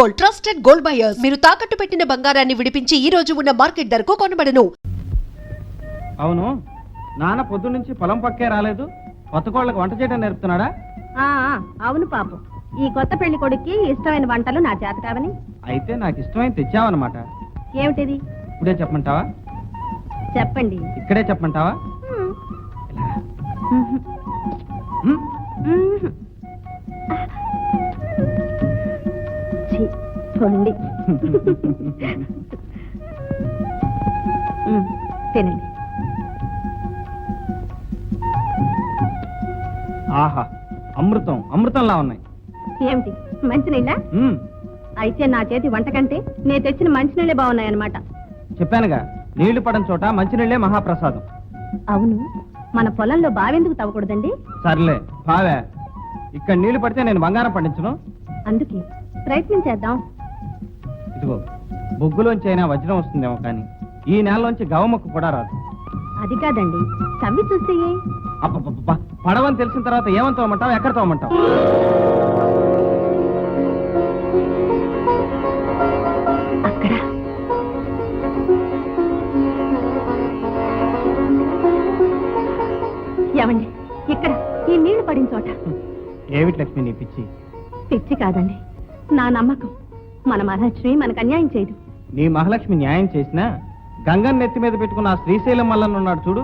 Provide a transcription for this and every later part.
Gold, trusted gold buyers. మీరు తాకట్టు పెట్టిన బంగారాన్ని విడిపించి ఈ రోజు ఉన్న మార్కెట్ ధరకు కొనబడను. అవును, నాన్న పొద్దు నుంచి పొలం పక్కే రాలేదు. కొత్త కోళ్ళకి వంట చేయడం నేర్పుతున్నాడా? అవును పాపం, ఈ కొత్త పెళ్లి కొడుక్కి ఇష్టమైన వంటలు నా చేత కావని. అయితే నాకు ఇష్టమైన తెచ్చావన్నమాట. ఏమిటిది? ఇప్పుడే చెప్పమంటావా? చెప్పండి. ఇక్కడే చెప్పమంటావా? చూడండి, తినండి. ఆహా, అమృతం అమృతంలా ఉన్నాయి. ఏమిటి, మంచినీళ్ళ? అయితే నా చేతి వంట కంటే నేను తెచ్చిన మంచినీళ్ళే బాగున్నాయన్నమాట. చెప్పానుగా, నీళ్లు పడని చోట మంచినీళ్లే మహాప్రసాదం. అవును, మన పొలంలో బావెందుకు తవ్వకూడదండి? సర్లే బావే, ఇక్కడ నీళ్లు పడితే నేను బంగారం పండించను. అందుకే ప్రయత్నం చేద్దాం. ఇదిగో, బొగ్గులోంచి అయినా వజ్రం వస్తుందేమో, కానీ ఈ నేలలోంచి గవముక్కు కూడా రాదు. అది కాదండి, తవ్వి చూస్తే. అబ్బబ్బబ్బా, పడవని తెలిసిన తర్వాత ఏమని తోమంటావు, ఎక్కడ తోమంటావు? అక్కడ. ఏమండి, ఇక్కడ ఈ నీళ్లు పడిన చోట. ఏమిటి లక్ష్మి నీ పిచ్చి? పిచ్చి కాదండి, నా నమ్మకం. మన మహాలక్ష్మి మనకు అన్యాయం చేయదు. నీ మహాలక్ష్మి న్యాయం చేసినా గంగన్ నెత్తి మీద పెట్టుకున్న ఆ శ్రీశైలం మల్లన్న ఉన్నాడు చూడు,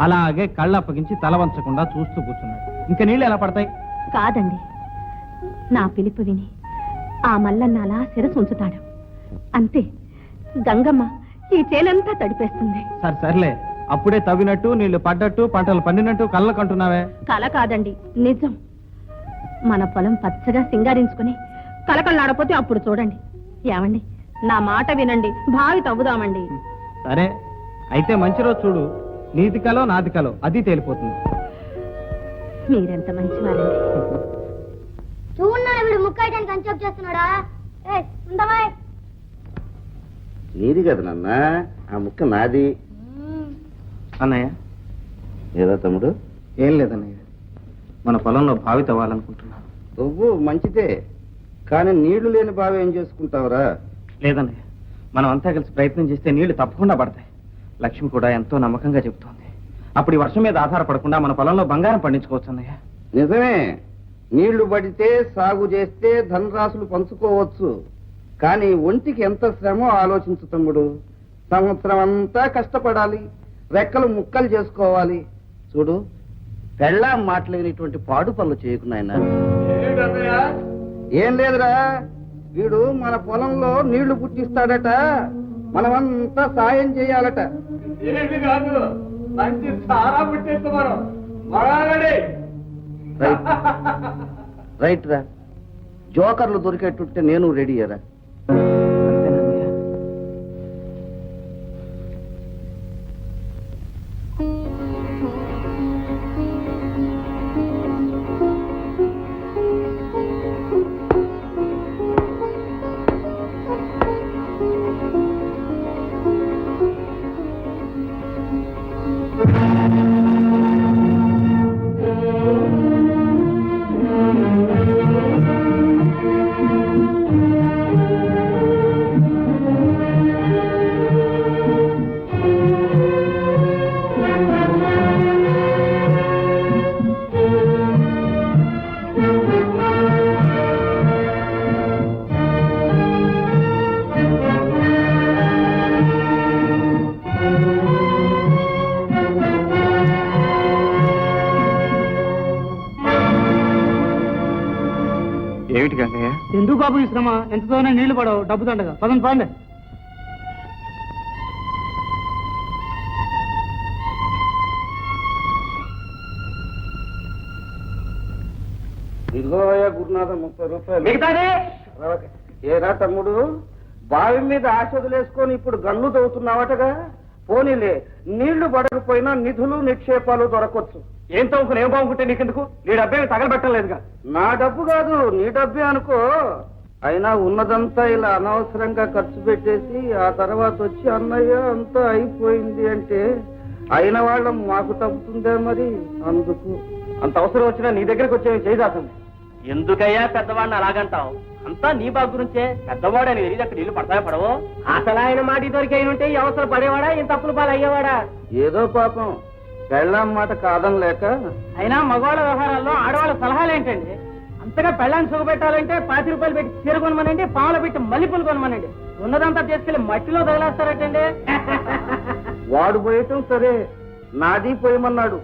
అలాగే కళ్ళు అప్పగించి తల వంచకుండా చూస్తూ కూర్చున్నాడు. ఇంకా నీళ్ళు ఎలా పడతాయి? కాదండి, నా పిలుపు విని ఆ మల్లన్న అలా శిరసు ఉంచుతాడు. అంతే, గంగమ్మ ఈ చేలంతా తడిపేస్తుంది. సర్లే, అప్పుడే తవ్వినట్టు నీళ్లు పడ్డట్టు పంటలు పండినట్టు కళ్ళకంటున్నావే. కల కాదండి, నిజం. మన పొలం పచ్చగా సింగారించుకుని కలకళ్ళాడపోతే అప్పుడు చూడండి. ఏమండి, నా మాట వినండి, బావి తవ్వుదామండి. సరే, అయితే మంచి రోజు చూడు, నీతి కలో నాది కలో అది తేలిపోతుంది. మీరెంత మంచివారండి. చూడన్నా వీడు ముక్కయటానికి కన్సెప్ట్ చేస్తున్నాడా? నీది కదా నాన్న, ఆ ముక్క నాది. అన్నయ్య. ఏదో తమ్ముడు? ఏం లేదన్నయ్య, మన పొలంలో బావి తవ్వాలనుకుంటున్నాను. నువ్వు మంచిదే, కానీ నీళ్లు లేని బావి ఏం చేసుకుంటావురా? లేదన్నయ్య, మనం అంతా కలిసి ప్రయత్నం చేస్తే నీళ్లు తప్పకుండా పడతాయి. లక్ష్మి కూడా ఎంతో నమ్మకంగా చెబుతోంది. అప్పుడు ఈ వర్షం మీద ఆధారపడకుండా మన పొలంలో బంగారం పండించుకోవచ్చు అన్నయ్య. నిజమే, నీళ్లు పడితే సాగు చేస్తే ధనరాశులు పంచుకోవచ్చు. కానీ ఒంటికి ఎంత శ్రమో ఆలోచించు తమ్ముడు. సంవత్సరం అంతా కష్టపడాలి, రెక్కలు ముక్కలు చేసుకోవాలి. చూడు, పెళ్ళాం మాటలు వినేటువంటి పాడు పనులు చేయకున్నాయన. ఏం లేదురా, వీడు మన పొలంలో నీళ్లు పుట్టిస్తాడట, మనమంతా సాయం చేయాలట. రైట్ రా, జోకర్లు దొరికేటుంటే నేను రెడీ రా. ఏమిటి గంగయ్య? ఎందుకు బాబు ఈ శ్రమ? ఎంతతోనే నీళ్లు పడవు, డబ్బు దండగా. పదండి పాండే. ఇదిగోయా గురునాథం 30 రూపాయలు. ఏరా తమ్ముడు, బావి మీద ఆశ వదిలేసుకొని ఇప్పుడు గన్ను తవ్వుతున్నావటగా? పోనీలే, నీళ్లు పడకపోయినా నిధులు నిక్షేపాలు దొరకొచ్చు. ఏం తవ్వుకుని ఏం బాగుంటే నీకెందుకు? నీ డబ్బేమి తగలబెట్టలేదుగా. నా డబ్బు కాదు, నీ డబ్బే అనుకో. అయినా ఉన్నదంతా ఇలా అనవసరంగా ఖర్చు పెట్టేసి ఆ తర్వాత వచ్చి అన్నయ్య అంతా అయిపోయింది అంటే అయిన వాళ్ళం మాకు తప్పుతుందే మరి. అందుకు అంత అవసరం వచ్చినా నీ దగ్గరకు వచ్చే చేయదాసండి. ఎందుకయ్యా పెద్దవాడిని అలాగంటావు? అంతా నీ బాగు గురించే. పెద్దవాడు అని తెలియదు అక్కడ ఇల్లు పడతాయో పడవో. అసలు ఆయన మాట దొరికి ఉంటే ఈ అవసరం పడేవాడా, ఇంత తప్పులు పాలు అయ్యేవాడా? ఏదో పాపం పెళ్ళాం మాట కాదనలేక. అయినా మగవాళ్ళ వ్యవహారాల్లో ఆడవాళ్ళ సలహాలు ఏంటండి? అంతగా పెళ్ళాన్ని సుఖపెట్టాలంటే 10 రూపాయలు పెట్టి చీర కొనమనండి, పాములు పెట్టి మల్లెపూలు కొనమనండి. ఉన్నదంతా తీసుకెళ్లి మట్టిలో తగిలేస్తారటండి. వాడు పోయటం సరే, నాది పోయమన్నాడు.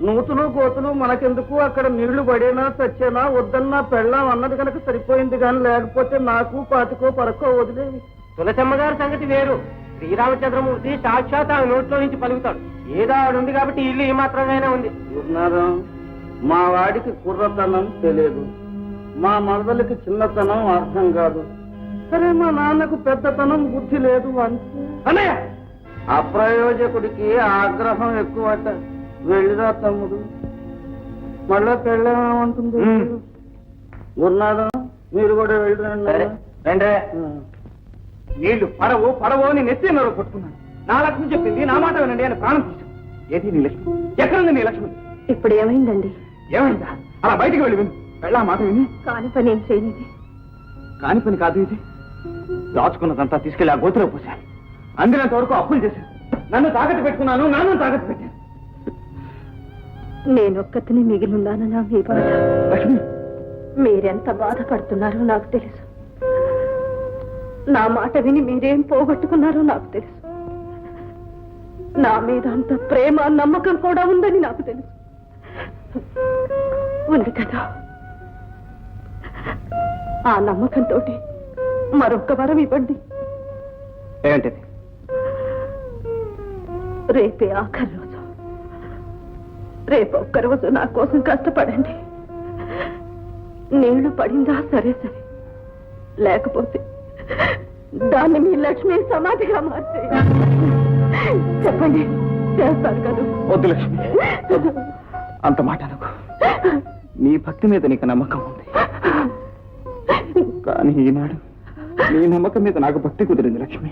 నూతులు కోతులు మనకెందుకు, అక్కడ నీళ్లు పడేనా చచ్చేనా వద్దన్నా పెళ్ళాం అన్నది కనుక సరిపోయింది, కానీ లేకపోతే నాకు పాతికో పరకో వదిలేవి. తులసమ్మ గారి సంగతి వేరు. శ్రీరామచంద్రమూర్తి సాక్షాత్ ఆమె నోట్లో నుంచి పలుకుతాడు. ఏదో ఆడుంది కాబట్టి ఇల్లు ఈ మాత్రమేనే ఉంది. గురునాథం, మా వాడికి కుర్రతనం తెలియదు, మా మరదలకి చిన్నతనం అర్థం కాదు. సరే, మా నాన్నకు పెద్దతనం బుద్ధి లేదు అంతే. అన్నయ్య, అప్రయోజకుడికి ఆగ్రహం ఎక్కువట. వెళ్ళిరా తమ్ముడు, మళ్ళా పెళ్ళేమంటుంది. గురునాథం, మీరు కూడా వెళ్ళిరండి. రండి. నీళ్లు పడవు పడవు అని నెత్తి నోరు కొట్టుకున్నాను. నా లక్ష్మి చెప్పింది, నా మాట వినండి అని ప్రాణం తీశాను. ఏది నీ లక్ష్మి? ఎక్కడుంది నీ లక్ష్మి? ఇప్పుడు ఏమైందండి? ఏమైందా? అలా బయటికి వెళ్ళి విను. వెళ్ళా మాట విని. కాని పని ఏం చేయలేదు. కాని పని కాదు ఇది. దాచుకున్నదంతా తీసుకెళ్లి ఆ గోతులో పోశాను. అందినంత వరకు అప్పులు చేశాను. నన్ను తాకట్టు పెట్టుకున్నాను, నాన్న తాకట్టు పెట్టాను. నేనొక్కతిని మిగిలిన్నానన్నా మీ బాధ. లక్ష్మి, మీరెంత బాధపడుతున్నారో నాకు తెలుసు. నా మాట విని మీరేం పోగొట్టుకున్నారో నాకు తెలుసు. నా మీద అంత ప్రేమ నమ్మకం కూడా ఉందని నాకు తెలుసు. ఉంది కదా, ఆ నమ్మకంతో మరొక్క వరం ఇవ్వండి. ఏంటిది? రేపే ఆఖరి రోజు. రేపు ఒక్కరోజు నా కోసం కష్టపడండి. నీళ్లు పడిందా సరే సరే, లేకపోతే దాన్ని మీ లక్ష్మి సమాధిగా మార్చే. చెప్పండి, చేస్తారు కదా? వద్దు లక్ష్మి, అంత మాట అనుకో. నీ భక్తి మీద నీకు నమ్మకం ఉంది, కానీ ఈనాడు నీ నమ్మకం మీద నాకు భక్తి కుదిరింది లక్ష్మి.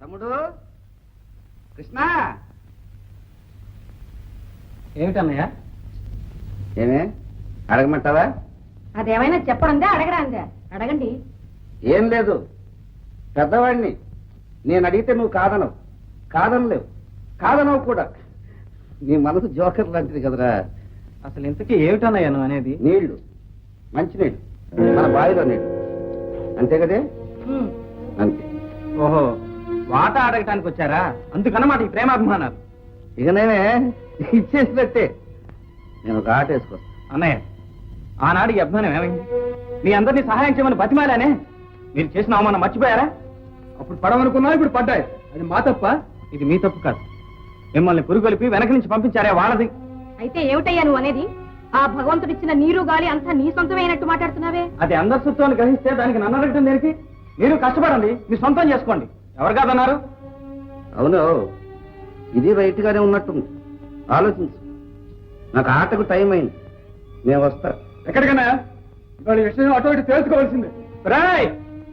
తమ్ముడు కృష్ణ, ఏమిటన్నయ్య? ఏమే అడగమంటావా? అదేమైనా చెప్పడందే అడగరాందే? అడగండి. ఏం లేదు, పెద్దవాడిని. నేను అడిగితే నువ్వు కాదనవు, కాదనలేవు, కాదనవు కూడా. నీ మనసు జోకర్ లాంటిది కదరా. అసలు ఇంతకీ ఏమిటన్నయ్య నువ్వు అనేది? నీళ్లు, మంచినీళ్ళు, మన బావిలో నీళ్లు, అంతే కదే? అంతే. ఓహో, వాటా అడగటానికి వచ్చారా? అందుకన్నమాట ఈ ప్రేమాభిమానాలు. ఇక నేనే ఇచ్చేసినట్టే. నేను ఒక ఆట వేసుకొస్తా. అన్నయ్య, ఆనాడు ఈ అభిమానం ఏమైంది? మీ అందరినీ సహాయం చేయమని బతిమాలానే. మీరు చేసిన అవమానం మర్చిపోయారా? అప్పుడు పడవనుకున్నా, ఇప్పుడు పడ్డాయి. అది మా తప్ప? ఇది మీ తప్పు కాదు. మిమ్మల్ని పురుగొలిపి వెనక నుంచి పంపించారే వాళ్ళది. అయితే ఏమిటయ్యా నువ్వు అనేది? ఆ భగవంతుడిచ్చిన నీరు గాలి అంతా నీ సొంతమైనట్టు మాట్లాడుతున్నావే. అది అందరి సొత్తుని గ్రహిస్తే దానికి నన్ను అడగటం దేనికి? మీరు కష్టపడండి, మీ సొంతం చేసుకోండి. ఎవరు కాదన్నారు? అవును, ఇది రైట్ గానే ఉన్నట్టుంది. ఆలోచించు. నాకు ఆటకు టైం అయింది, నేను వస్తా. ఎక్కడికన్నా ఇవాళ విషయం అటు ఇటు తెలుసుకోవాల్సిందే. రాయ్,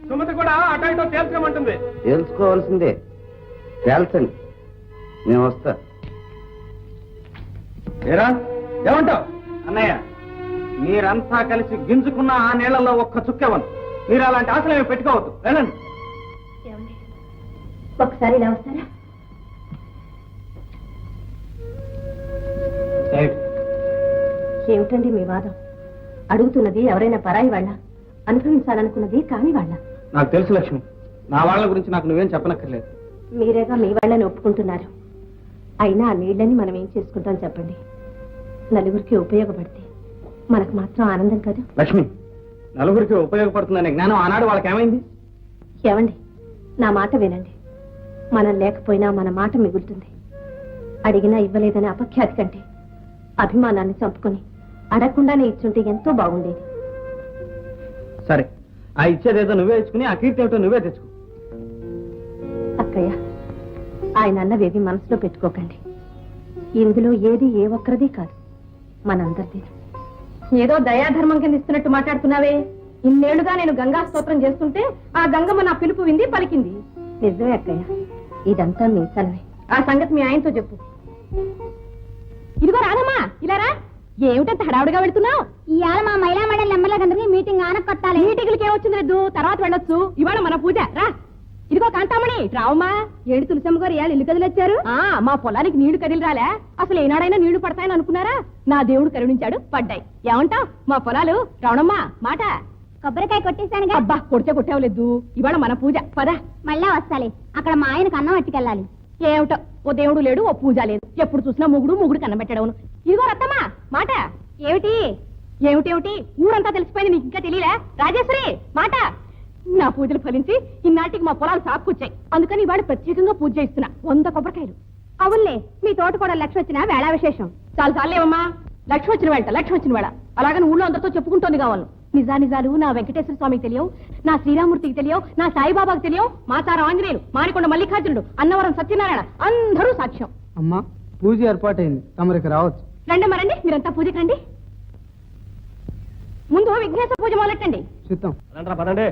సుమతి కూడా అటు ఇటు తేల్చుకోమంటుంది. తెలుసుకోవాల్సిందే, తేల్చండి, నేను వస్తా. ఏరా, ఏమంటావు? అన్నయ్య, మీరంతా కలిసి గింజుకున్న ఆ నీళ్లలో ఒక్క చుక్కెవను. మీరు అలాంటి ఆశలు ఏమి పెట్టుకోవద్దు. వెళ్ళండి. ఒకసారి ఇలా వస్తారా? ఏమిటండి మీ వాదం? అడుగుతున్నది ఎవరైనా పరాయి వాళ్ళ, అనుభవించాలనుకున్నది కాని వాళ్ళ? నాకు తెలుసు లక్ష్మి, నా వాళ్ళ గురించి నాకు నువ్వేం చెప్పనక్కర్లేదు. మీరేగా మీ వాళ్ళని ఒప్పుకుంటున్నారు. అయినా ఆ నీళ్ళని మనం ఏం చేసుకుంటాం చెప్పండి? నలుగురికి ఉపయోగపడితే మనకు మాత్రం ఆనందం కదా. లక్ష్మి, నలుగురికి ఉపయోగపడుతుందనే జ్ఞానం ఆనాడు వాళ్ళకి ఏమైంది? ఏమండి, నా మాట వినండి. మనం లేకపోయినా మన మాట మిగులుతుంది. అడిగినా ఇవ్వలేదని అపఖ్యాతి కంటే అభిమానాన్ని చంపుకొని అడగకుండానే ఇచ్చుంటే ఎంతో బాగుండేది. సరే, ఆ ఇచ్చేదేదో నువ్వే ఇచ్చుకుని ఆ కీర్తి ఏమిటో నువ్వే తెచ్చుకో. అక్కయ్య, ఆయన అన్నవేవి మనసులో పెట్టుకోకండి. ఇందులో ఏది ఏ ఒక్కరిది కాదు, మనందరిది. ఏదో దయాధర్మం కింద ఇస్తున్నట్టు మాట్లాడుతున్నావే. ఇన్నేళ్లుగా నేను గంగా స్తోత్రం చేస్తుంటే ఆ గంగమ్మ నా పిలుపు వింది, పలికింది. నిజమే అక్కయ్య, ఇదంతా మీ చలవే. ఆ సంగతి మీ ఆయనతో చెప్పు. ఇదిగో రాదమ్మా, ఇలా రా. ఏమిటంత హడావుడిగా వెళ్తున్నావు? ఇవాళ మా మహిళా మండలి నెమ్మలకందరికి మీటింగ్ ఆనకొట్టాలి. మీటింగ్లకి ఏమొచ్చింది లేదు, తర్వాత వెళ్ళొచ్చు. ఇవాళ మన పూజ రా. ఇదిగో కాంతామణి, రావమ్మా. ఏడు తులసమ్మ గారు ఇవాళ ఇల్లు కదిలొచ్చారు. మా పొలానికి నీళ్లు కదిలి రాలే. అసలు ఏనాడైనా నీళ్లు పడతాయని అనుకున్నారా? నా దేవుడు కరుణించాడు, పడ్డాయి. ఏమంటావ్? మా పొలాలు రావణమ్మా మాట. కొబ్బరికాయ కొట్టేశానుగా. అబ్బా, కొడితే కొట్టేవలేదు. ఇవాళ మన పూజ, పద. మళ్ళా వస్తాలే. అక్కడ మా ఆయనకు అన్నం పట్టుకెళ్ళాలి. ఏమిటో, ఓ దేవుడు లేడు, ఓ పూజ లేదు. ఎప్పుడు చూసినా ముగుడు కన్నబెట్టడవును. ఇదిగో రత్తమ్మా మాట. ఏమిటి ఏమిటేమిటి? ఊరంతా తెలిసిపోయింది, నీకు ఇంకా తెలియలే? రాజేశ్వరి మాట. నా పూజలు ఫలించి ఇన్నాటికి మా పొలాలు సాపుకొచ్చాయి. అందుకని ఇవాళ ప్రత్యేకంగా పూజ చేస్తున్నా. 100 కొబ్బరికాయలు. అవునులే, మీ తోట కూడా లక్ష్మి వచ్చిన వేళ విశేషం. చాలేవమ్మా. లక్ష్మి వచ్చిన వేళ అలాగని ఊళ్ళో అందరితో చెప్పుకుంటోంది కావాలి. నిజాలు నా వెంకటేశ్వర స్వామికి తెలియవు, నా శ్రీరామూర్తికి తెలియవు, నా సాయిబాబాకి తెలియవు, మాతార ఆంజనేయులు, మానికొండ మల్లికార్జునుడు, అన్నవరం సత్యనారాయణ అందరూ సాక్ష్యం. అమ్మా, పూజ ఏర్పాటైంది, తమరికి రావచ్చు. రండి, మీరంతా పూజకి రండి. ముందు విఘ్నేశ్వర పూజ మొదలెట్టండి. చిత్తం. పదండి.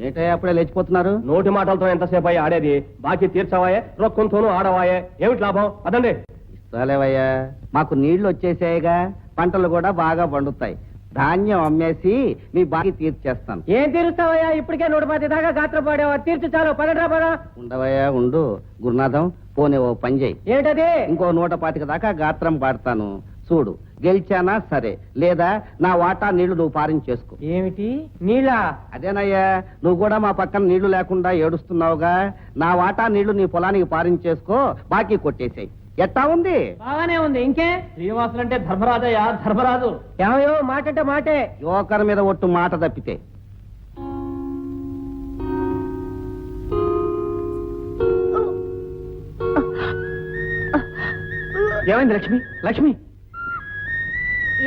ఏంటయ్యా అప్పుడే లేచిపోతున్నారు? నోటి మాటలతో ఎంతసేపు అయ్యి ఆడేది? బాకీ తీర్చవాయే, రొక్కంతోనూ ఆడవాయే. ఏమిటి లాభం? పదండి. ఇస్తాలేవయ్యా, మాకు నీళ్లు వచ్చేసాయిగా, పంటలు కూడా బాగా పండుతాయి. ధాన్యం అమ్మేసి మీ బాకీ తీర్చేస్తాను. ఏం తీరుస్తావయ్యా? ఇప్పటికే 110 దాకా గాత్ర పాడావా? తీర్చు చాలు, పదరా పద. ఉండవయ్యా ఉండు. గురునాథం, పోనీ ఓ పని చేయి. ఏంటది? ఇంకో 125 దాకా గాత్రం పాడతాను. చూడు, గెలిచానా సరే, లేదా నా వాటా నీళ్లు నువ్వు పారించేసుకో. ఏమిటి నీళ్ళ? అదేనయ్యా, నువ్వు కూడా మా పక్కన నీళ్లు లేకుండా ఏడుస్తున్నావుగా. నా వాటా నీళ్లు నీ పొలానికి పారించేసుకో, బాకీ కొట్టేసాయి. ఎట్టా ఉంది? బాగానే ఉంది. ఇంకే శ్రీనివాసులు అంటే ధర్మరాజయ్యా, ధర్మరాజు. ఏమయ్యో, మాట అంటే మాటే. యువకర్ మీద ఒట్టు మాట తప్పితే. ఏమైంది లక్ష్మి? లక్ష్మి,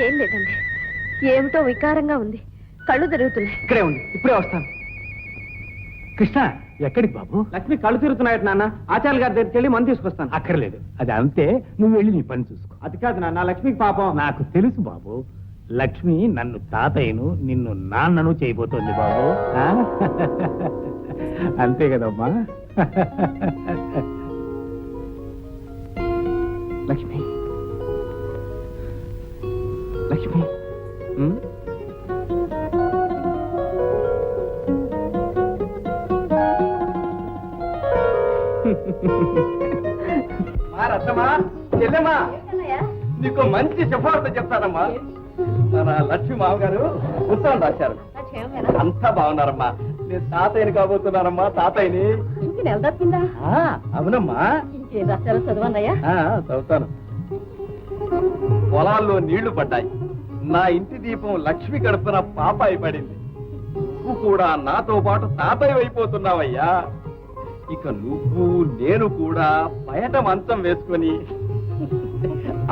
ఏం లేదండి, ఏమిటో వికారంగా ఉంది. కళ్ళు తిరుగుతున్నాయి. ఇక్కడే ఉంది, ఇప్పుడే వస్తాను. కృష్ణ, ఎక్కడికి బాబు? లక్ష్మి కళ్ళు తిరుగుతున్నాయట నాన్న. ఆచార్య గారి దగ్గరికి వెళ్ళి మందు తీసుకొస్తాను. అక్కర్లేదు, అది అంతే. నువ్వు వెళ్ళి నీ పని చూసుకో. అది కాదు నాన్న, లక్ష్మికి పాపం. నాకు తెలుసు బాబు, లక్ష్మి నన్ను తాతయ్యను, నిన్ను నాన్నను చేయబోతోంది బాబు. ఆ? అంతే కదమ్మా. లక్ష్మి, లక్ష్మి, రత్తమ్మా, చెల్లెమ్మా, నీకు మంచి శుభవార్త చెప్తానమ్మా. మన లక్ష్మి మామగారు ఉత్తరం రాశారు. అంతా బాగున్నారమ్మా. నేను తాతయ్యని కాబోతున్నానమ్మా, తాతయ్యని. నెల తప్పిందా? అవునమ్మా. ఇంకేం రాశారో చదవన్నయ్యా. చదువుతాను. పొలాల్లో నీళ్లు పడ్డాయి. నా ఇంటి దీపం లక్ష్మి గడపన పాపాయి పడింది. నువ్వు కూడా నాతో పాటు తాతయ్య అయిపోతున్నావయ్యా. ఇక నువ్వు నేను కూడా బయట మంచం వేసుకొని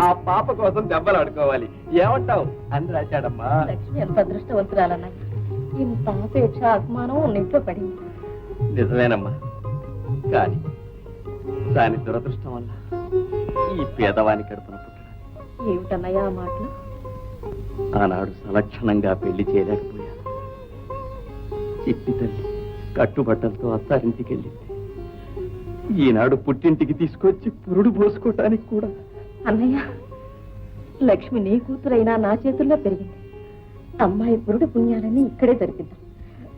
ఆ పాప కోసం దెబ్బలు ఆడుకోవాలి. ఏమంటావు అని రాశాడమ్మా. లక్ష్మి ఎంత అదృష్టవంతురాలన్నాయి. ఇంత అపేక్ష అభిమానం ఇంట్లో పడింది. నిజమేనమ్మా, కానీ దాని దురదృష్టం వల్ల ఈ పేదవాని కడుపున పుట్టిన. ఏమిటన్నయ్యా ఆ మాటలు? ఆనాడు సలక్షణంగా పెళ్లి చేయలేకపోయాను. చిట్టి తల్లి కట్టుబట్టలతో అత్తారింటికి వెళ్ళింది. ఈనాడు పుట్టింటికి తీసుకొచ్చి పురుడు పోసుకోవటానికి కూడా. అన్నయ్య, లక్ష్మి నీ కూతురైనా నా చేతుల్లో పెరిగింది. అమ్మాయి పురుడు పుణ్యాలని ఇక్కడే జరిపిద్దాం.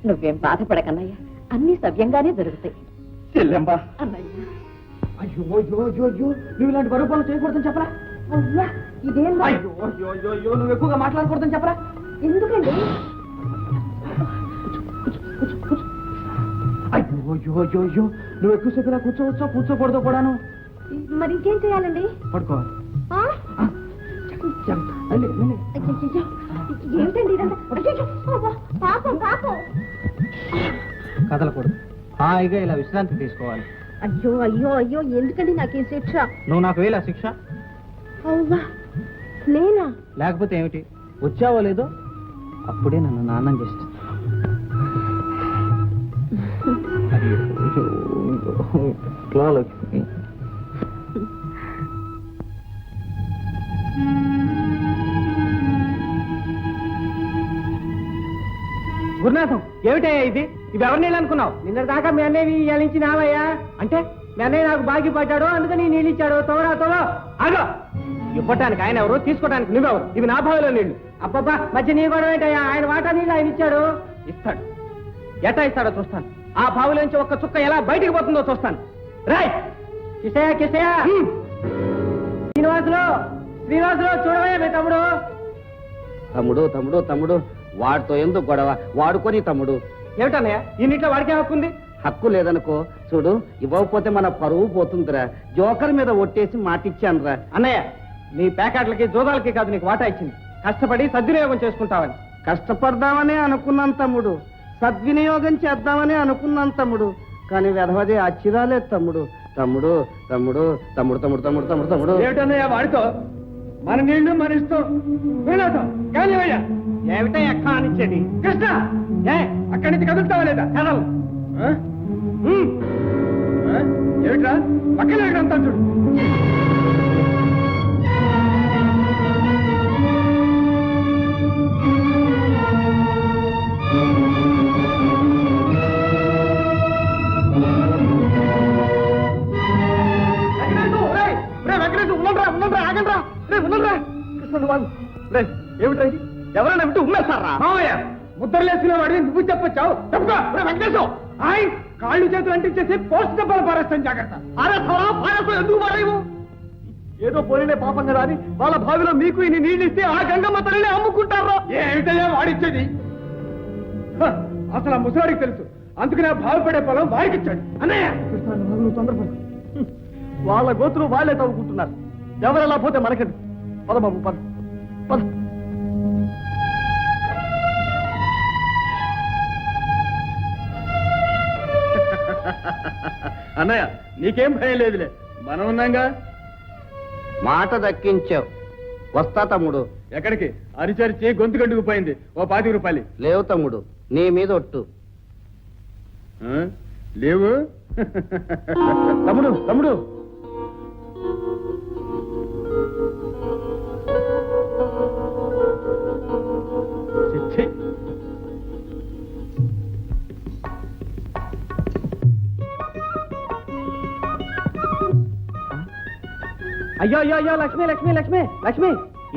నువ్వేం బాధపడకన్నయ్య, అన్ని సవ్యంగానే జరుగుతాయి. చెల్లెమ్మా, అన్నయ్య, అయ్యో నువ్వు ఇలాంటి బరువు పనులు చేయకూడదని చెప్పరా? అయ్యా ఇదేం అయ్యో నువ్వు ఎక్కువగా మాట్లాడకూడదని చెప్పరా? ఎందుకండి? అయ్యో నువ్వు ఎక్కువసేపు ఇలా కూర్చోవచ్చా, కూర్చోకూడదు కూడాను. మరి ఇంకేం చేయాలండి? పడుకోవాలి. ఆ? అయ్యయ్యో, ఏమిటండి ఇదంతా? అయ్యయ్యో, అబ్బా, పాపం పాపం. కదలకూడదు. హాయిగా ఇలా విశ్రాంతి తీసుకోవాలి. అయ్యో అయ్యో అయ్యో ఎందుకండి నాకు ఈ శిక్ష? నువ్వు నాకు వేలా శిక్ష? అవ్వా నేనా? లేకపోతే ఏమిటి? వచ్చావో లేదో అప్పుడే నన్ను నాన్నం చేసేస్తా. గురునాథం, ఏమిటయ్యా ఇది? ఇవి ఎవరు నీళ్ళు అనుకున్నావు? నిన్న దాకా మీ అన్నయ్య ఇవాళ నుంచి నావయ్యా. అంటే మీ అన్నయ్య నాకు బాగి పడ్డాడు, అందుకని నీళ్ళు ఇచ్చాడు. తోరా తోరా ఆగో. ఇవ్వటానికి ఆయన ఎవరు, తీసుకోవడానికి నువ్వెవరు? ఇవి నా బావిలో నీళ్లు. అబ్బబ్బా, మధ్య నీ కూడా ఏంటయ్యా? ఆయన వాటా నీళ్ళు ఆయన ఇచ్చాడు. ఇస్తాడు, ఎట్టా ఇస్తాడో చూస్తాను. ఆ బావిలోంచి ఒక్క చుక్క ఎలా బయటికి పోతుందో చూస్తాను. రాయ్ కిసయా కిసయా. శ్రీనివాసులు శ్రీనివాసులు, చూడవయ్యా మీ తమ్ముడు. తమ్ముడు తమ్ముడు తమ్ముడు, వాడితో ఎందుకు గొడవ? వాడుకొని తమ్ముడు. ఏమిటన్నయ్య, ఈ నీటిలో వాడికే హక్కుంది? హక్కు లేదనుకో, చూడు, ఇవ్వకపోతే మన పరువు పోతుందిరా. జోకర్ మీద ఒట్టేసి మాటిచ్చానురా. అన్నయ్య, నీ ప్యాకెట్లకి జోదాలకి కాదు నీకు వాటా ఇచ్చింది. కష్టపడి సద్వినియోగం చేసుకుంటావని. కష్టపడదామని అనుకున్నాను తమ్ముడు, సద్వినియోగం చేద్దామని అనుకున్నాను తమ్ముడు, కానీ వెధవది అచ్చిరాలేదు తమ్ముడు. తమ్ముడు తమ్ముడు తమ్ముడు తమ్ముడు తమ్ముడు తమ్ముడు తమ్ముడు. ఏమిటన్నయ్య వాడితో? మన నీళ్లు మన ఇష్టం. కానివయ్యా. ఏమిటో ఎక్క అనిచ్చేది? కృష్ణ, ఏ అక్కడి నుంచి కదులుతావా లేదా? కదలు. ఏమిట్రా పక్కన అంతా చూడు. ఏమిట్రా ఇది? ఎవరైనా వింటూ ఉమ్మేస్తారా? ముద్రలేసుకునే వాడిని నువ్వు చెప్పొచ్చావు. చెప్పుకో వెంకటేశం. ఆయ్ కాళ్ళు చేతులు అంటించేసి పోస్ట్ డబ్బాలు పారేస్తాను. జాగ్రత్త. ఎందుకు పారేవు? ఏదో పోలినే పాపం కదా అని వాళ్ళ బావిలో మీకు ఇన్ని నీళ్ళు ఇస్తే ఆ గంగమ్మ తల్లిని అమ్ముకుంటారా? ఏమిటయ్యా వాడిచ్చేది? అసలు ఆ ముసలాడికి తెలుసు, అందుకనే బావిపడే పొలం వాడికి ఇచ్చాడు. అన్నయ్య నువ్వు తొందరపడు. వాళ్ళ గోతులు వాళ్ళే తవ్వుకుంటున్నారు. ఎవరెలా పోతే మనకది. పద బాబు పద పద. అన్నయ్య, నీకేం భయం లేదులే, మనం ఉన్నాగా. మాట దక్కించావు. వస్తా తమ్ముడు. ఎక్కడికి? అరిచరిచి గొంతు గంటుకుపోయింది. ఓ 25 రూపాయలు లేవు తమ్ముడు, నీ మీద ఒట్టు. లేవు. తమ్ముడు తమ్ముడు, అయ్యో అయ్యో అయ్యో, లక్ష్మి లక్ష్మి లక్ష్మి లక్ష్మి.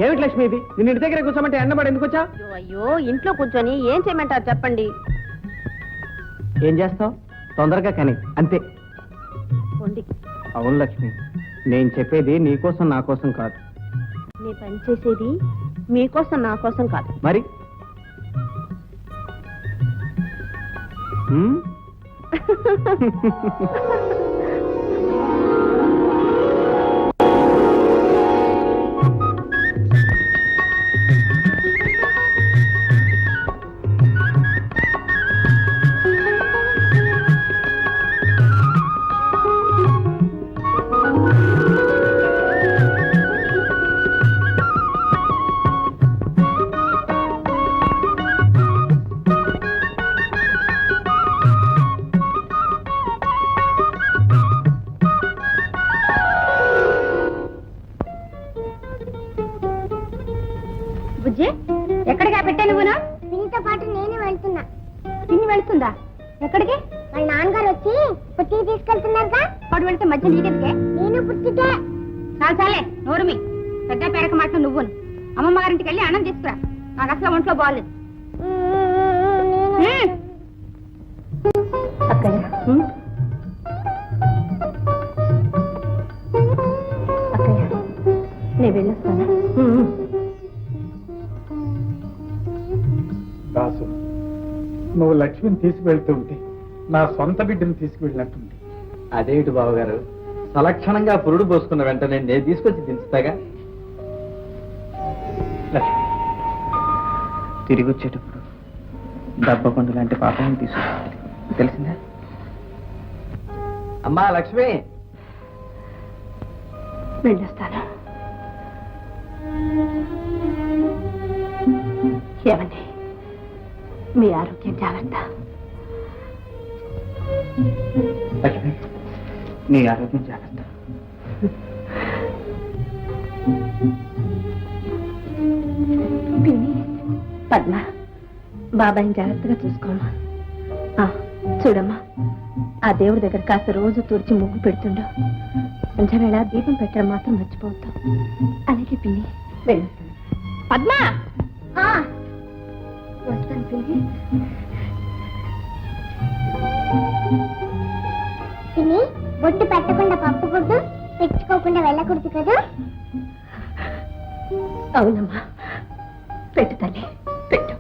ఏమిటి లక్ష్మి ఇది? నిన్ను ఇంటి దగ్గర కూర్చోమంటే ఎండబడి ఎందుకు వచ్చా? అయ్యో ఇంట్లో కూర్చొని ఏం చేయమంటారు చెప్పండి. ఏం చేస్తావు? తొందరగా కానీ అంతే. పోండి. అవును లక్ష్మి, నేను చెప్పేది నీకోసం నా కోసం కాదు. నీ పని చేసేది మీకోసం నా కోసం కాదు. మరి బుజ్జి, ఎక్కడికి పెట్టా నువ్వునా? దీనితో పాటు నేను వెళ్తున్నా. తిని వెళ్తుందా? ఎక్కడికి? వాళ్ళ నాన్నగారు వచ్చి పుట్టికి తీసుకెళ్తున్నారుగా. వాడు వెళ్తే మధ్య నీకెందుకే? నేను పుట్టికే. చాలే నోరుమి. పెద్ద పేరక మాట నువ్వును. అమ్మమ్మ గారింటికి వెళ్ళి అన్నం తీసుకురా. నాకు అసలు ఒంట్లో బాగాలేదు. అక్కయ్య అక్కయ్య, నేను వెళ్ళొస్తాను. దాసు, నువ్వు లక్ష్మిని తీసుకువెళ్తుంటే నా సొంత బిడ్డను తీసుకువెళ్ళినట్టుంది. అదేమిటి బావగారు, సలక్షణంగా పురుడు పోసుకున్న వెంటనే నేను తీసుకొచ్చి దించుతాగా. లక్ష్మి, తిరిగి వచ్చేటప్పుడు డబ్బ పండు లాంటి పాపం తీసుకుంటుంది, తెలిసిందా? అమ్మా లక్ష్మి, వెళ్ళొస్తాను. ఏమండి, మీ ఆరోగ్యం జాగ్రత్త. లక్ష్మి, నీ ఆరోగ్యం జాగ్రత్త. పిన్ని, పద్మ, బాబాయిని జాగ్రత్తగా చూసుకోమ్మా. చూడమ్మా, ఆ దేవుడి దగ్గర కాస్త రోజు తుడిచి ముగ్గు పెడుతుండో. సంధ్యవేళ దీపం పెట్టడం మాత్రం మర్చిపోతాం. అలాగే పిన్ని, వెళ్ళొస్తాను. పద్మ, వస్తాను పిన్ని. పిన్ని, బొట్టు పెట్టకుండా పప్పు గుడ్డు తెచ్చుకోకుండా వెళ్ళకూడదు కదా? అవునమ్మా, పెట్టు తల్లి, పెట్టు.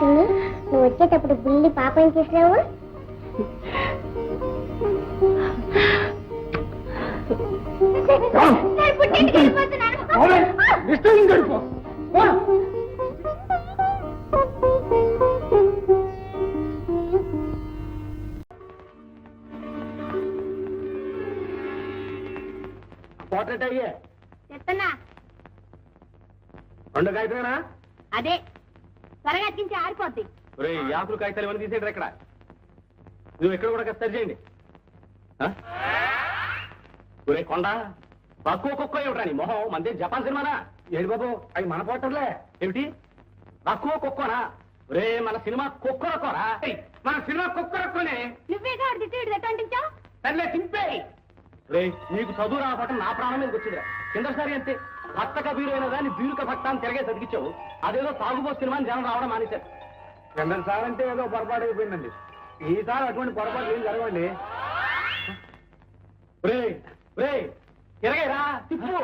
పిన్ని, నువ్వు వచ్చేటప్పుడు బుల్లి పాపని తీసుకురావు. పోర్ట్రేట్ అయ్యే చెప్తున్నా, 2 కాగితమేనా? అదే త్వరగా అతికించి ఆరిపోద్ది. యాకులు కాగితాలు ఇవన్నీ తీసేయండి. ఇక్కడ నువ్వు ఎక్కడ కూడా సరి చేయండి. ఒరే కొండ, తక్కువ కుక్క ఏమిట్రా నీ మొహం? మంది జపాన్ సినిమానా? ఏడు బాబు, అవి మన పోటర్లే. ఏమిటి తక్కువ కుక్కనా? ఒరే, మన సినిమా కుక్క రకోరా? మన సినిమా కుక్క రక్కునే. నువ్వేగా అంటించావు. సర్లే, తింపే. రే, నీకు చదువు రావటం నా ప్రాణం మీదకి వచ్చిందిరా. కిందసారి అంతే, భక్తక బీరు అయినా కానీ బీరుక భక్త అని తిరగే చదివించావు. అదేదో తాగుబో సినిమా జనం రావడం మానేశారు. కిందసారి అంటే ఏదో పొరపాటు అయిపోయిందండి. ఈసారి అటువంటి పొరపాటు ఏం జరగండి. రే రే, తిరగేరా, తిప్పు.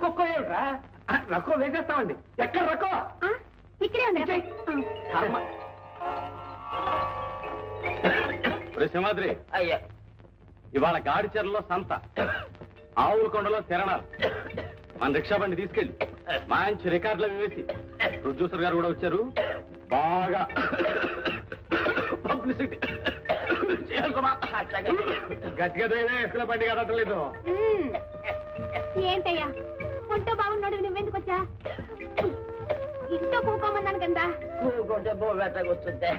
కుక్క ఏమిట్రా? రక్కో వేసేస్తామండి. ఎక్కడ రక్కో? ఇక్కడే ఉంది. సింహాద్రి అయ్యా, ఇవాళ గాడిచెరలో సంత, ఆవుల కొండలో తిరణాలు. మన రిక్షా బండి తీసుకెళ్ళి మంచి రికార్డులు వేసి, ప్రొడ్యూసర్ గారు కూడా వచ్చారు. బాగా పబ్లిసిటీ గట్టిగా ఎక్కడ బండి కదటలేదు. ఏంటయ్యా, ఒంటో బాగున్నాడు, నువ్వెందుకు వచ్చా? ఇంట్లో కూకోమన్నాను కదా. కూకుంటే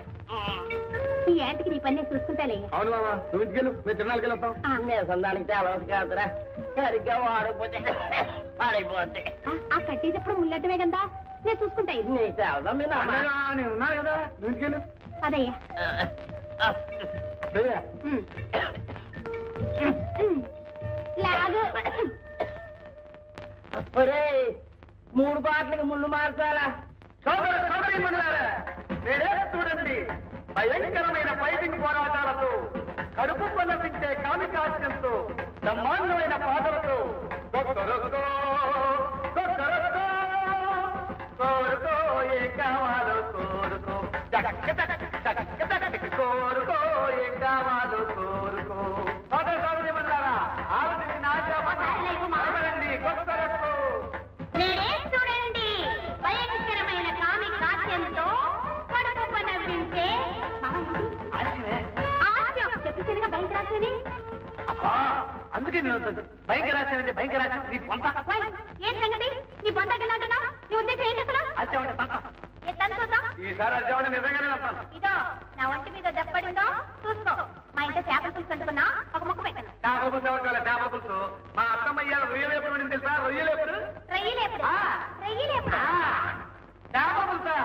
ఈ యాంటికి నీ పని చూసుకుంటాలే. అవును మామా, నువ్వు ఇంటికెళ్ళు, మేము తిరణాలకి వెళ్ళొస్తాం. సందానికి అలవాటు కాదురా, సరిగ్గా వాడకపోతే పాడైపోతే. ఆ కట్టేటప్పుడు ముల్లడ్డమే కదా, నేను చూసుకుంటా. నీకు అవదా మీ నాన్న? నేను ఉన్నాను కదా, నువ్వు ఇంటికెళ్ళు. అదయ్యా, లాగు. ఒరేయ్, 3 పాటలకు ముళ్ళు మార్చాలా? చూడండి, భయంకరమైన ఫైటింగ్ పోరాటాలతో, కడుపు పలపించే కామికాస్యంతో, బ్రహ్మాండమైన పాటలతో, కోరుకో ఏ కావాలో కోరుకో, కోరుకో ఏ కావాలో కోరుకో. సోదరులారా, ఆలోచించి నాశనండి. చూడండి, భయంకరమైన కామి కాస్యంతో కడుపు పనవించే చెప్పినగా భయంకరాశని. అందుకే నేను భయంకరాశి భయంకరాశి నీ పొంత. ఏం సంగతి? నీ పొందగలంటున్నా? నీ ఉద్దేశం ఏం చేస్తున్నావు? ఈసారి అర్జావడం నిజంగానే వస్తాను. ఇదో నా ఒంటి మీద దెబ్బడిందో చూసుకో. మా ఇంట్లో చేపల పులుసు అనుకున్నా, ఒక ముక్క పెట్టను. చేపల పులుసు మా అత్తమ్మయ్య రొయ్యలేపుడు అని తెలుసా? రొయ్యలేపుడు రొయ్యలేపుడు. రొయ్యలేపుడు. చేపల పులుసా?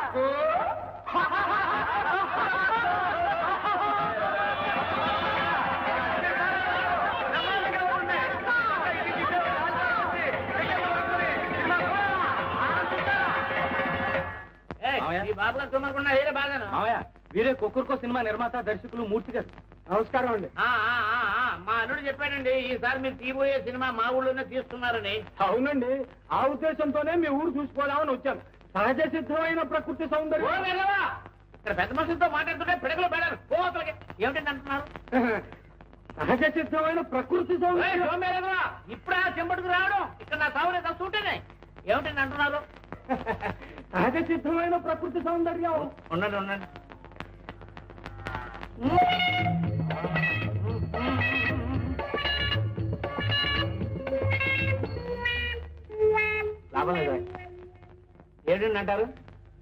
మావయ్య, వీరే కుక్కర్కో సినిమా నిర్మాత, దర్శకులు మూర్తి గారు. నమస్కారం అండి. మా అల్లుడు చెప్పాడండి, ఈసారి మీరు తీయబోయే సినిమా మా ఊళ్ళోనే తీస్తున్నారని. అవునండి, ఆ ఉద్దేశంతోనే మీ ఊరు చూసుకోవాలని వచ్చాను. సహజ సిద్ధమైన ప్రకృతి సౌందర్యం. ఇక్కడ పెద్ద మనుషులతో మాట్లాడుతుంటే పిడకలు పెడారు. ఏమిటండి అంటున్నారు? సహజ సిద్ధమైన ప్రకృతి సౌందర్యం. ఇప్పుడు ఆ చెంబడుకు రావడం ఇక్కడ నా సావునే చూటేనే. ఏమిటండి అంటున్నారు? సహజ సిద్ధమైన ప్రకృతి సౌందర్యం. ఉండండి ఉండండి. లాభం లేదా? ఏంటండి అంటారు?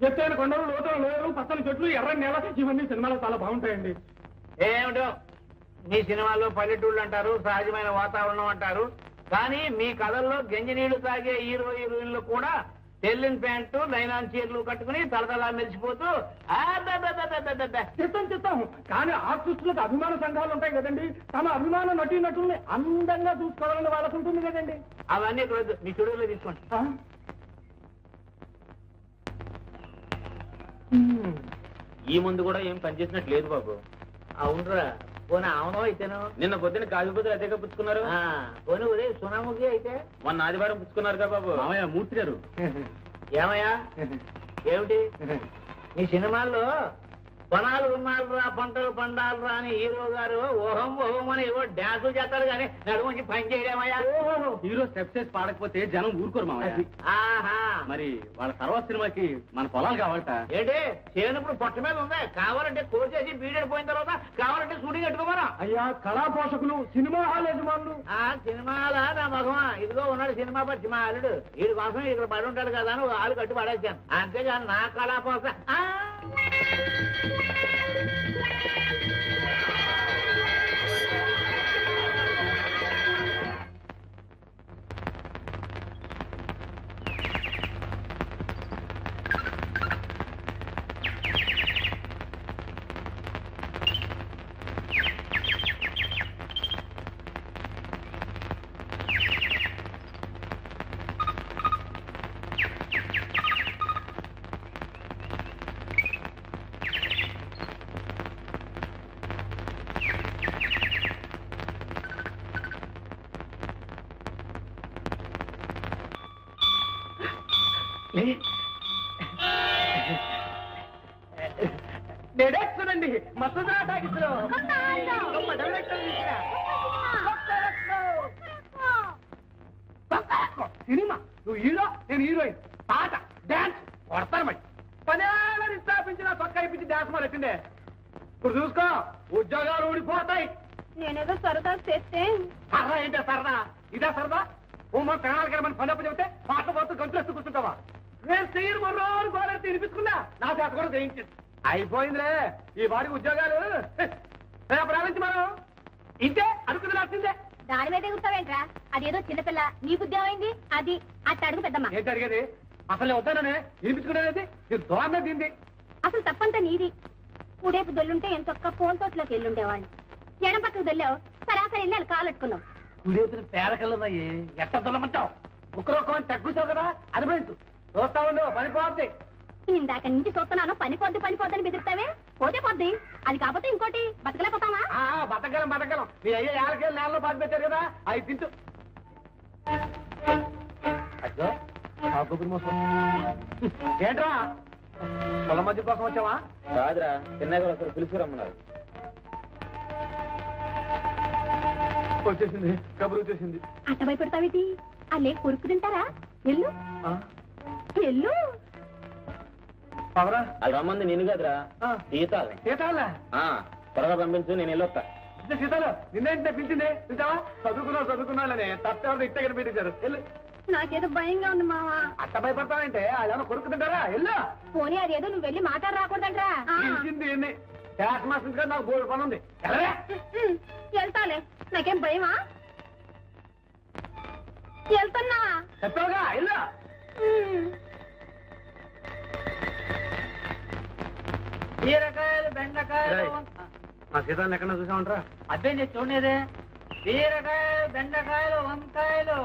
ఎత్తైన కొండలు, లోతుల లోయలు, పచ్చని చెట్లు, ఎర్రని నేల, ఇవన్నీ సినిమాలో చాలా బాగుంటాయండి. ఏమిటో మీ సినిమాల్లో పల్లెటూళ్ళు అంటారు, సహజమైన వాతావరణం అంటారు, కానీ మీ కథల్లో గంజి నీళ్లు తాగే హీరోయిన్లు కూడా తెల్లిన ప్యాంటు, నైనాన్ చీరలు కట్టుకుని తలతలా మెరిసిపోతూ చిత్తాము. కానీ ఆర్టిస్టులకు అభిమాన సంఘాలు ఉంటాయి కదండి. తమ అభిమాన నటీనటుల్ని అందంగా చూసుకోవాలని వాళ్ళకు ఉంటుంది కదండి. అవన్నీ ఇక్కడ వద్దు, మీ స్టూడియోలో తీసుకోండి. ఈ ముందు కూడా ఏం పనిచేసినట్టు లేదు బాబు. అవునరా, పోనీ అవునో అయితేను. నిన్న పొద్దున కాజుపతులు అదేగా పుచ్చుకున్నారు. పోనీ ఉదయ సునాముఖి అయితే మొన్న ఆదివారం పుచ్చుకున్నారు కదా బాబు. మామయ్య మూర్తి గారు. ఏమయ్యా ఏమిటి మీ సినిమాల్లో పొనాలు ఉన్నాలురా, పంటలు పండాలురా అని హీరో గారు ఓహం ఓహం అని ఏవో డాన్సులు చేస్తారు కానీ నడుముంచి పని చేయడమయ్యా. హీరో స్టెప్స్ వేసి పాడకపోతే జనం ఊరుకోరు మామయ్య. ఆహా, మరి వాళ్ళ తర్వాత సినిమాకి మన పొలాలు కావాలట. ఏంటి చేనుప్పుడు పొట్ట మీద ఉందా? కావాలంటే కోసేసి బీడెడ్ పోయిన తర్వాత కావాలంటే షూటింగ్ పెట్టుకోమరా. అయ్యా కళా పోషకులు, సినిమా హాల్ యజమానులు. ఆ సినిమాలా నా మగమా, ఇదిగో ఉన్నాడు సినిమా పచ్చి మా అల్లుడు, వీడి కోసం ఇక్కడ పడి ఉంటాడు కదా అని ఆలు కట్టి పడేసాను. అంతేగాని నా కళాపోస డైరెక్టరండి మసూదా టాకీస్లో సినిమా. నువ్వు హీరో, నేను హీరోయిన్. పాట, డాన్స్ కొడతాను. మరి 10 ఏళ్ళని స్థాపించిన పక్క ఇప్పించి డాన్స్ మరి ఎట్టిండే. ఇప్పుడు చూసుకో, ఉద్యోగాలు ఊడిపోతాయి. నేనేదో సరదా చేస్తే సరదా ఏంటో సరదా? ఇదే సరదా? ఓ మన ప్రాణాలకి మన పని అప్పు చెబితే పాట పోతూ గంతులేస్తూ కూర్చుంటావా? నేను తీరు మొర్రోరు గోడలు తినిపించుకున్నా, నా చేత కూడా జయించింది. అయిపోయిందిలే ఈ వాడికి ఉద్యోగాలు. ప్రారంభించి మనం ఇంతే అనుకుని రాసిందే. దాని మీద ఎగురుతావేంట్రా? అదేదో చిన్నపిల్ల, నీ బుద్ధి ఏమైంది? అది అట్ట అడుగు పెద్దమ్మ. ఏంటి అడిగేది? అసలు వద్దాననే వినిపించుకునేది. నేను దోరణ తింది. అసలు తప్పంతా నీది. ఉడేపు దొల్లుంటే ఎంతొక్క ఫోన్ తోటలోకి వెళ్ళుండేవాడిని. ఎడం పక్కకు దొల్లావు, సరాసరి వెళ్ళి వాళ్ళు కాలెట్టుకున్నావు. కుడేపుని పేరకల్లున్నాయి, ఎట్ట దొల్లమంటావు? ఒక్కరొక్కమని తగ్గుతావు కదా, అనుభవించు. చూస్తా ఉండు, పనిపోద్ది. ఇందాక నుంచి చూస్తున్నాను, పనిపోద్దని బెదిరిస్తావే. పోతే పోద్ది, అది కాకపోతే ఇంకోటి బతకలేకపోతావా? బతకలం. మీ అయ్యే ఏళ్ళకేళ్ళు నేలలో బాధ పెట్టారు కదా, అవి తింటూ. అయ్యో ఆ కొబ్బరి మోసం ఏంట్రా? పొల మధ్య కోసం వచ్చావా? కాదురా, చిన్నగా ఒకరు పిలుచుకురమ్మన్నారు. వచ్చేసింది, కబురు వచ్చేసింది. అట్ట భయపడతావేటి? అల్లే కొరుకు తింటారా? ఎల్లు ఎల్లు. పవరా వాళ్ళు రమ్మంది నేను కదరా, సీతాలు. సీతాలా? త్వరగా పంపించు, నేను వెళ్ళొస్తా. సీతాలు నిన్నేంటే పిలిచింది చూసావా? చదువుకున్నానే తప్పేవాళ్ళు ఇట్ట ఇక్కడ పెట్టించారు. వెళ్ళు. నాకేదో భయంగా ఉంది మావా. అట్ట భయపడతావంటే అదేమో కొరుకుతుంటారా? వెళ్ళు. పోనీ అదేదో నువ్వు వెళ్ళి మాట్లాడి రాకూడదంట్రా. పిలిచింది ఎన్ని క్యాష్ మాస్టర్ గారు, నాకు బోర్డు పని ఉంది. వెళ్ళవే. వెళ్తాలే, నాకేం భయమా? వెళ్తున్నా. చెప్పావుగా, వెళ్ళు. బీరకాయలు, బెండకాయలు. మా సీతాన్ని ఎక్కడ చూసామంటారా? అదే నేను చూడలేదే. బీరకాయలు, బెండకాయలు, వంకాయలు.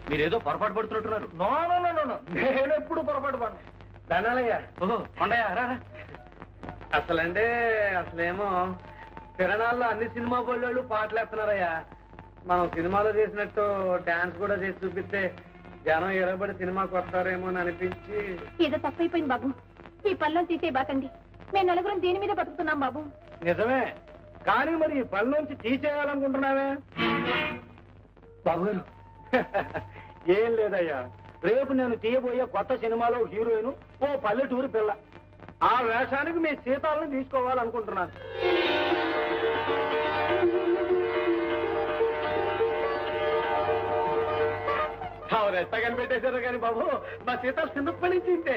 మీరేదో పొరపాటు పడుతున్నట్టున్నారు. నో, నేను ఎప్పుడు పొరపాటు పడను. ధనాలయ్యా, ఓహో కొండయ్యా రా. అసలేమో తిరణాల్లో అన్ని సినిమా బోళ్ళు పాటలు వేస్తున్నారయ్యా. మనం సినిమాలో చేసినట్టు డాన్స్ కూడా చేసి చూపిస్తే జనం ఎరబడి సినిమాకి వస్తారేమో అని అనిపించి. ఏదో తప్పైపోయింది బాబు, ఈ పనిలో తీసే బాకండి. మేము నలుగురం దీని మీద బతుకుతున్నాం బాబు. నిజమే, కానీ మరి ఈ పని నుంచి తీసేయాలనుకుంటున్నావే? బాబు గారు ఏం లేదయ్యా, రేపు నేను తీయబోయే కొత్త సినిమాలో హీరోయిన్ ఓ పల్లెటూరు పిల్ల. ఆ వేషానికి మీ సీతాలను తీసుకోవాలనుకుంటున్నాను. ఎట్ట కనిపెట్టేశారు కానీ బాబు, మా సీతాలు చిన్నప్పటి నుంచి ఇంతే.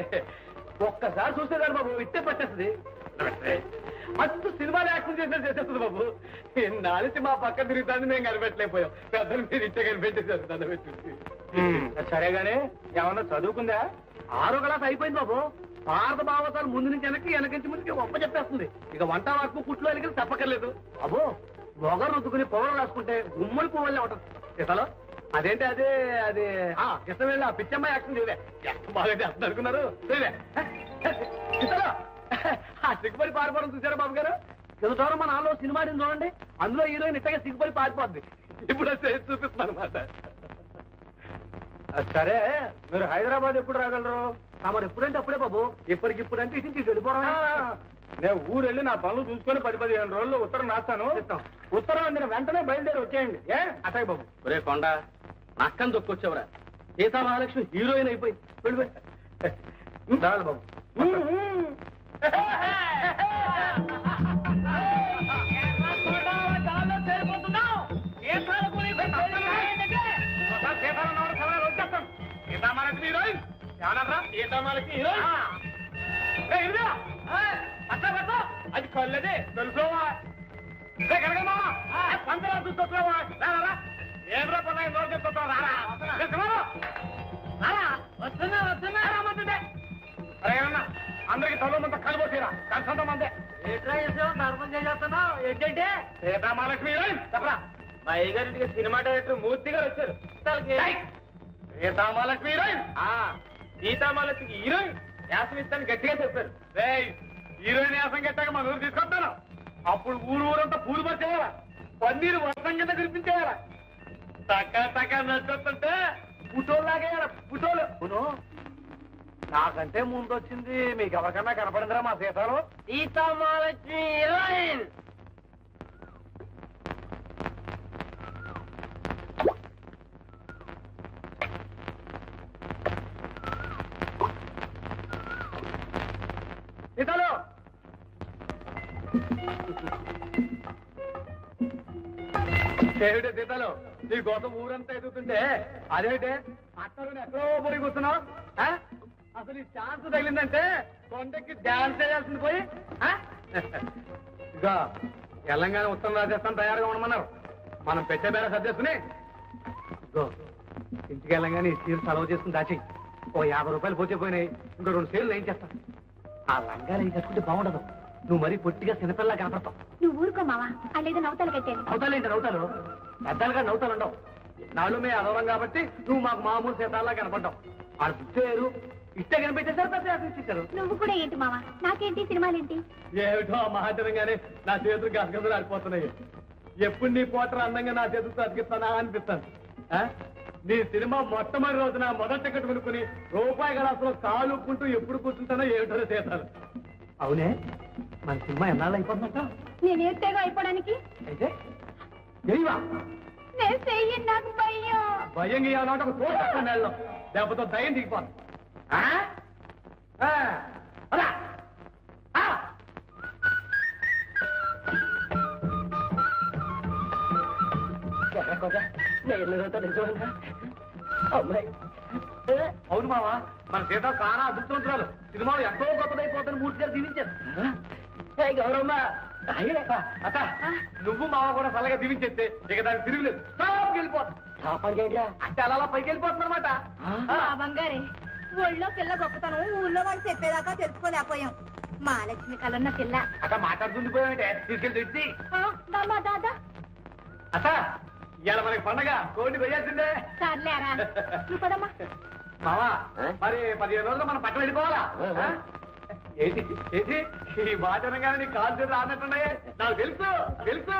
ఒక్కసారి చూసేదాన్ని బాబు ఇట్టే పట్టేస్తుంది. మస్తు సినిమాలు యాక్షన్ చేసేస్తుంది బాబు. నాలిసి మా పక్క తిరుగుతాన్ని మేము కనిపెట్టలేకపోయాం. పెద్దలు మీరు ఇట్టే కనిపెట్టేశారు దాన్ని పెట్టి. సరేగానే ఏమన్నా చదువుకుందా? 6వ క్లాస్ అయిపోయింది బాబు. భారత భావతాలు ముందు నుంచి వెనక్కి నుంచి ముందుకి ఒప్ప చెప్పేస్తుంది. ఇక వంట వాకు పుట్లో ఎలికి తప్పక్కర్లేదు బాబు. మొగరు రుద్దుకుని పొగలు రాసుకుంటే గుమ్మడి పువ్వులే ఉంటుంది. సీతలో అదేంటి అదే అది ఇష్టం వెళ్ళి ఆ పిచ్చమ్మాయి యాక్షన్ చేయలే. ఎంత బాగా చేస్తుంది అనుకున్నారు. సీతలో ఆ సిగ్గుపడి పారిపోవడం చూసారా బాబు గారు? ఎదుటోరం మన నాలో సినిమా చూడండి, అందులో హీరోయిన్ ఇట్టగా సిగ్గుపడి పారిపోద్ది. ఇప్పుడు చూపిస్తున్నాను అనమాట. సరే, మీరు హైదరాబాద్ ఎప్పుడు రాగలరు? మరి ఎప్పుడంటే అప్పుడే బాబు. ఇప్పటికిప్పుడంటే ఇటు నుంచి వెళ్ళిపోవడం. నేను ఊరు వెళ్ళి నా పనులు చూసుకొని 10-15 రోజుల్లో ఉత్తరం రాస్తాను. ఉత్తరం అందిన వెంటనే బయలుదేరి వచ్చేయండి. అటాయ్ బాబు. ఒరే కొండ, నక్కని దొక్కొచ్చావురా. సీతా మహాలక్ష్మి హీరోయిన్ అయిపోయింది. వెళ్ళిపోయి చాలు బాబు. అది కళ్ళదే తెలుసుకోవా? పంచరా చూసుకోవా? ఏమరా పన్నా రోజు చెప్తావు? అరేనా అందరికి తొలమంతా కలిపోతీరా కలిసంత మందే. ధర్మం చేస్తున్నావు ఏంటంటే సీతామహాలక్ష్మి చెప్పరా? మా అయ్యగారింటికి సినిమా డైరెక్టర్ మూర్తి గారు వచ్చారు. సీతామహాలక్ష్మి హీరోయిన్, సీతామహాలక్ష్మికి హీరోయిన్ యాసం ఇస్తాను గట్టిగా చెప్పారు. హీరోయిన్ యాసం గట్టాక మన ఊరు తీసుకొస్తాను. అప్పుడు ఊరంతా పూలు పట్టేయాలా, పన్నీరు వర్షం కింద కురిపించేయాలా. టకా నచ్చుతుంటే పుటోలు లాగేయాల. పుటోలు నాకంటే ముందు వచ్చింది. మీకు ఎవరికన్నా కనపడిందిరా మా సీతాలు? సీతామహాలక్ష్మి హీరోయిన్. సీతాలు ఏమిటే సీతాలు, నీ కోసం ఊరంతా ఎదుగుతుంటే అదేంటే అత్తరుని ఎక్కడో పోయి కూర్చున్నావు? అసలు ఈ ఛాన్స్ తగిలిందంటే కొండకి డాన్స్ చేయాల్సింది పోయి. ఇక తెలంగాణ ఉత్తరం రాజస్థాన్ తయారుగా ఉండమన్నారు. మనం పెట్టే బేర సర్దేసుకుని ఇంటికి వెళ్ళంగానే ఈ సీలు సెలవు చేసుకుని దాచి ఓ 50 రూపాయలు పోతే పోయినాయి. ఇంకో 2 సీలు ఏం చేస్తాను. ఆ లంగాలు ఏం కట్టుకుంటే బాగుండదు. నువ్వు మరీ పొట్టిగా చిన్నపిల్లలా కనపడతావు. నువ్వు ఊరుకో మావా, అల్లేదో నవ్వుతాలు కట్టాను. నవ్వుతాలేంటి? నవ్వుతాలు పెద్దలుగా నవ్వుతాలు ఉండవు. నాళ్ళు మే అదవరం కాబట్టి నువ్వు మాకు మామూలు సీతాల్లా కనపడ్డావు. వాళ్ళు గుర్తేరు ఇట్టే కనిపించేసారు. పెద్ద ఆశించారు. నువ్వు కూడా ఏంటి మావా? నాకేంటి సినిమాలేంటి? ఏమిటో మహాచరంగానే నా చేతులు గసగసలు ఆడిపోతున్నాయి. ఎప్పుడు నీ పోటర్ అందంగా నా చేతులతో అతికిస్తానా అనిపిస్తాను. నీ సినిమా మొట్టమొదటి రోజున మొదటి టికెట్ కొనుక్కుని రూపాయి గలాసులో కాలు ఉప్పుకుంటూ ఎప్పుడు కూర్చుంటానో ఏమిటో సీతాలు. అవునే, మన సినిమా ఎన్నాళ్ళు అయిపోతుందంట? నేనేస్తేగా అయిపోవడానికి. అయితే తెలియవా? నేను చెయ్యి, నాకు భయం. భయం గీయాలంటే ఒక తోట నెలలో లేకపోతే దయ్యం దిగిపోతుంది. అవును మావా, మన సీత చాలా అదృష్టవంతురాలు. సినిమాలు ఎంతో గొప్పదైపోతాను మూర్తి గారు దీవించారు. గౌరమ్మ అత్త, నువ్వు మావ కూడా చల్లగా దీవించేస్తే ఇక దానికి తిరుగులేదు. అంటే అలా పైకి వెళ్ళిపోతుంది అనమాట. బంగారే, ఒళ్ళో పిల్ల గొప్పతనం ఊళ్ళో వాళ్ళు చెప్పేదాకా తెలుసుకోలేకపోయాం. మహాలక్ష్మి కలన్న పిల్ల అట్లా మాట్లాడుతుంది పోయామంటే తీసుకెళ్ళి తెచ్చి. దాదా అత్త, ఇవాళ మనకి పండగ, కోడి వేయాల్సిందే. సర్లేరా, నువ్వు పదమ్మా. మావా, మరి 15 రోజులు మనం పట్టం వెళ్ళిపోవాలా? ఏంటి ఏంటి ఈ వాచనంగానే నీకు కాల్ చేసి రానట్టున్నాయే. నాకు తెలుసు తెలుసు.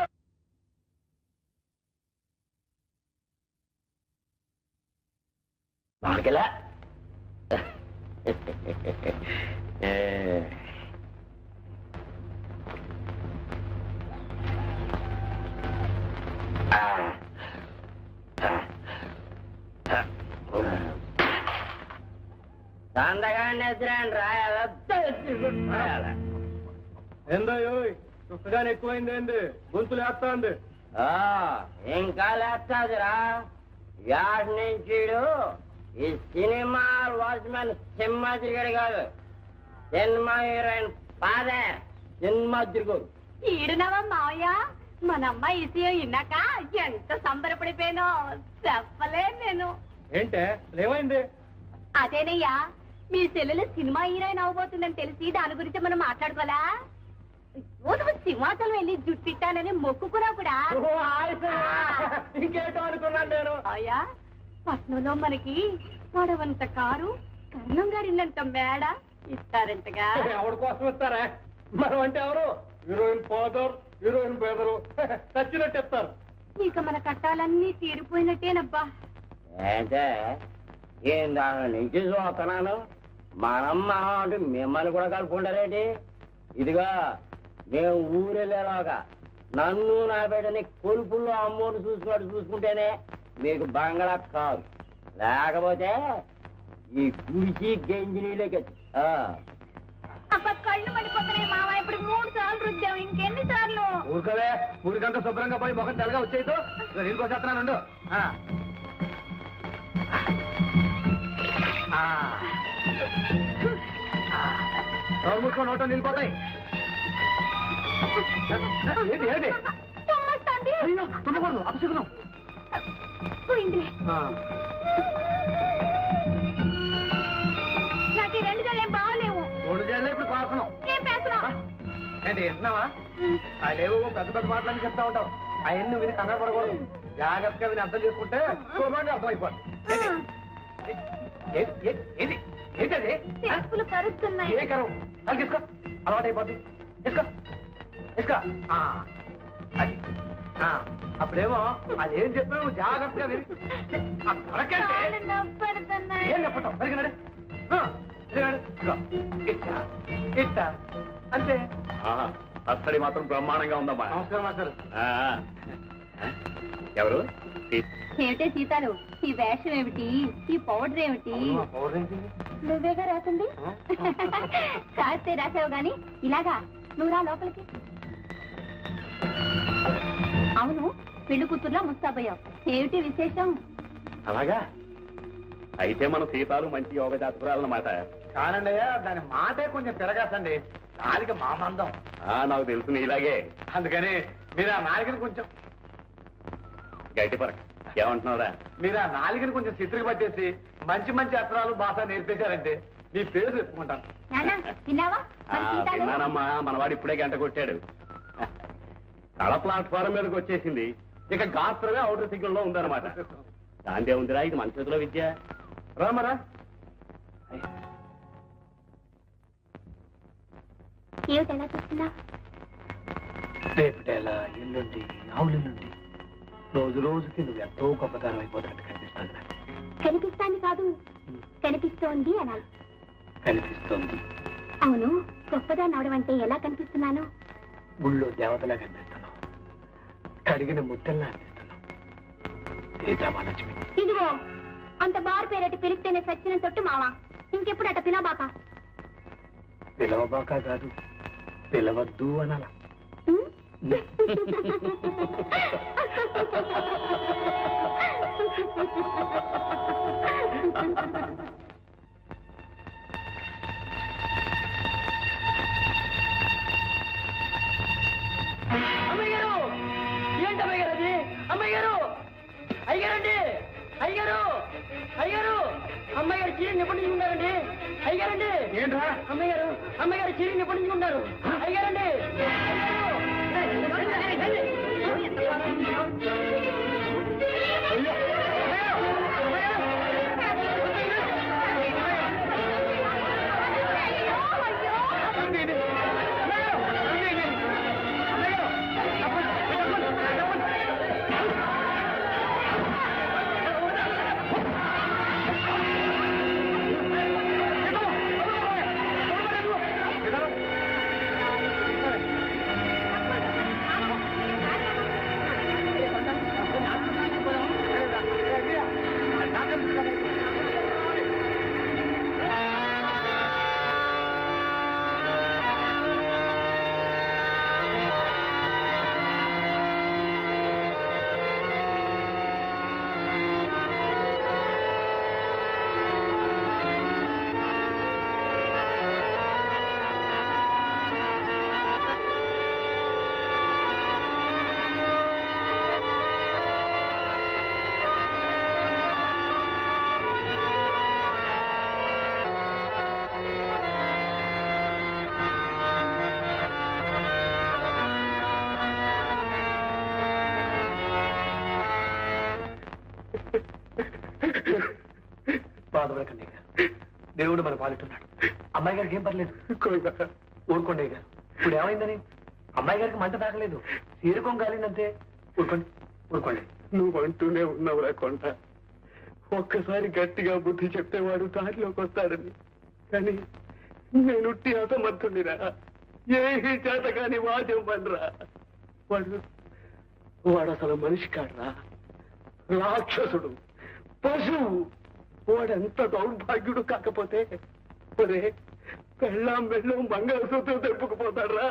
సందగాన్ని ఎదురాని రాయాల ఏందో పుస్తకాన్ని ఎక్కువైంది ఏంది గొంతులు వేస్తా ఉంది ఇంకా లేస్తాదిరా యాడ్ నుంచి ఈ సినిమా వాచ్మెన్ సింహాద్రిగడి కాదు సినిమా హీరోయిన్ ఫాదర్ సింహాద్రిగోడు ఈడునవా మావయ్య మన అమ్మాయి ఈసీఓ ఇన్నాక ఎంత సంబరపడిపోయానో చెప్పలే నేను. ఏంటే ఏమైంది? అదేనయ్యా మీ చెల్లెలు సినిమా హీరోయిన్ అవబోతుందని తెలిసి దాని గురించి మనం మాట్లాడుకోవాలా? నువ్వు సింహాచలం వెళ్ళి జుట్టిట్టానని మొక్కుకున్నావు కూడా. ఇంకేటో అనుకున్నాను నేను. అయ్యా పట్నంలో మనకి పడవంత కారు కర్ణం గారినంత మేడ ఇస్తారంటగా. ఎవరి కోసం ఇస్తారా? మనం అంటే ఎవరు? హీరోయిన్ ఫాదర్ హీరోయిన్ బ్రదరు చచ్చినట్టు చెప్తారు. ఇక మన కట్టాలన్నీ తీరిపోయినట్టేనబ్బా. అంటే ఏం దాని నుంచి చూస్తున్నాను మనమ్మ అంటే మిమ్మల్ని కూడా కలుపుకుంటారేంటి? ఇదిగా మేము ఊరెళ్ళేలాగా నన్ను నా బిడ్డని కొలుపుల్లో అమ్మోని చూసుకుంటేనే మీకు బంగళా కాదు, లేకపోతే ఈ గుడిచి గంజి నీళ్ళకి. అబ్బా కళ్ళు పడిపోతున్నాయి మావా. ఇప్పుడు 3 సార్లు రుద్దాం, ఇంకెన్ని సార్లు? ఊరుకవే, ఊరికంతా శుభ్రంగా పోయి మొహం తెల్లగా వచ్చేయతో నీళ్ళు కోసేస్తున్నాను. మూసుకో, నోటో నిలిపోతాయి. ఏంటి ఏంటి? అయ్యో తుండకూడదు, అపశకునం. పోయిందిలే. నాకు ఈ 2 గేలు ఏం బాగలేవు. 2 గేళ్ళే ఇప్పుడు పాసనం. ఏం పేస్తున్నావు? ఏంటి వింటున్నావా? అదేవో పెద్ద పెద్ద మాటలని చెప్తా ఉంటావు. అవన్నీ విని కంగారు పడకూడదు. జాగ్రత్తగా విని అర్థం చేసుకుంటే శుభ్రంగా అర్థమైపోతుంది. ఏంటది? చెప్పులు కరుస్తున్నాయి. ఏ కరం? అది తీసుకో, అలవాటైపోతుంది. తీసుకో తీసుకో. అది అప్పుడేమో అదేం చెప్పావు జాగ్రత్తగా విని. కాళ్ళు నొప్పెడుతున్నాయి. ఏం చెప్పటం పరిగినాడు ఇట్టా అంతే. అత్తడి మాత్రం బ్రహ్మాండంగా ఉందమ్మా. నమస్కారం మాస్టర్. ఎవరు? ఏమిటే సీతాలు, ఈ వేషం ఏమిటి, ఈ పౌడర్ ఏమిటి? నువ్వేగా రాసింది. కాస్తే రాసావు గాని ఇలాగా నువ్వు రా లోపలికి. అవును, పెళ్లి కూతుర్లా ముస్తాబయ్యావు, ఏమిటి విశేషం? అలాగా అయితే మన సీతాలు మంచి యోగ జాతకురాలన్నమాట. కానండి, దాని మాటే కొంచెం తిరగాసండి. నాలుక మా మందం. నాకు తెలుసు ఇలాగే. అందుకని మీరు ఆ నాలుకని కొంచెం గట్టి పరక. ఏమంటున్నావురా? మీరు ఆ నాలుకని కొంచెం చిత్రికి పట్టేసి మంచి మంచి అక్షరాలు భాష నేర్పేశారంటే మీ పేరు చెప్పుకుంటాను. నాన్న తిన్నావా? మరి సీతాలు? విన్నానమ్మా, మనవాడు ఇప్పుడే గంట కొట్టాడు. కళ ప్లాట్ఫారం మీదకి వచ్చేసింది. ఇక గాత్రమే ఔటర్ సిగ్నల్లో ఉందన్నమాట. దాందే ఉందిరా, ఇది మన చేతిలో విద్య. రామరా ఏమిటి ఎలా చూస్తున్నా? రేపటేలా ఎల్లుండి ఆవులెల్లుండి రోజు రోజుకి నువ్వు ఎంతో గొప్పతనం అయిపోతున్నట్టు కనిపిస్తుంది. కనిపిస్తాను కాదు, కనిపిస్తోంది అనాలి. కనిపిస్తోంది. అవును, గొప్పదాన్ని అవడం అంటే ఎలా కనిపిస్తున్నాను? గుళ్ళో దేవతలా కనిపిస్తున్నావు, కడిగిన ముద్దల్లా అనిపిస్తున్నావు. సీతామహాలక్ష్మి. ఇదిగో అంత బారు పేరటి పిలిస్తేనే సచ్చిన తొట్టు మావా. ఇంకెప్పుడు అట పిలబాక. పిలవబాక కాదు, పిలవద్దు అనాల. అమ్మయ్యారు, ఏంటి అమ్మయ్యారు అది? అమ్మయ్యారు, అయ్యారండి, అయ్యారు, అయ్యారు, అమ్మగారు చీరని ఎప్పటి నుంచి ఉన్నారండి? అయ్యారండి. ఏంట్రా? అమ్మగారు, అమ్మగారు చీరని ఎప్పటి నుంచి ఉన్నారు? అయ్యారండి. బాధపడకండి గారు, దేవుడు మన పాలిట్టున్నాడు. అమ్మాయి గారికి ఏం పర్లేదు. ఊరుకోండి గారు. ఇప్పుడు ఏమైందని? అమ్మాయి గారికి మంట తాగలేదు, తీరుకోం కాలిందంతే. ఊరుకోండి ఊరుకోండి. నువ్వు అంటూనే ఉన్నావురా కొండ. ఒక్కసారి గట్టిగా బుద్ధి చెప్తే వాడు దారిలోకి వస్తాడని. కానీ నేను అసమర్థుడిరా. ఏ చేత కాని వాద్యం పనిరా. వాడు అసలు మనిషి కాడరా, రాక్షసుడు, పశువు. వాడెంత దౌర్భాగ్యుడు కాకపోతే ఒరే పెళ్ళాం బెళ్ళం మంగళసూత్రం తెప్పుకుపోతాడ్రా.